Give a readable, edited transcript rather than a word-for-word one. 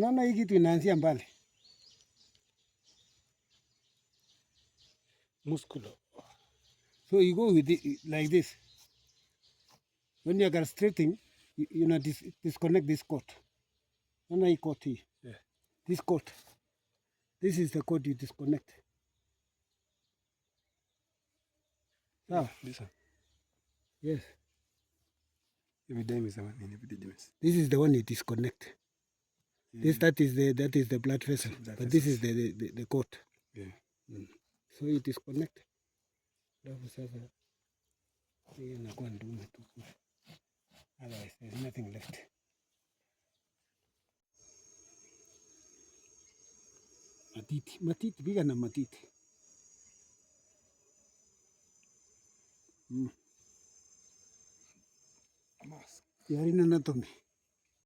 Unaona hii kitu inaanzia mbali. Muscular. So you go with it like this. When you are castrating, you disconnect this cord. Unaona hii cord hii. Yeah. This cord. This is the cord you disconnect. Sawa? This one. Yes. This is the one you disconnect. Yeah. That is the blood vessel. But this is the cord. Yeah. So you disconnect. Sasa hii inakuwa ndume tu. Otherwise there's nothing left. Matiti, piga na matiti. Mask. Yari na anatomy.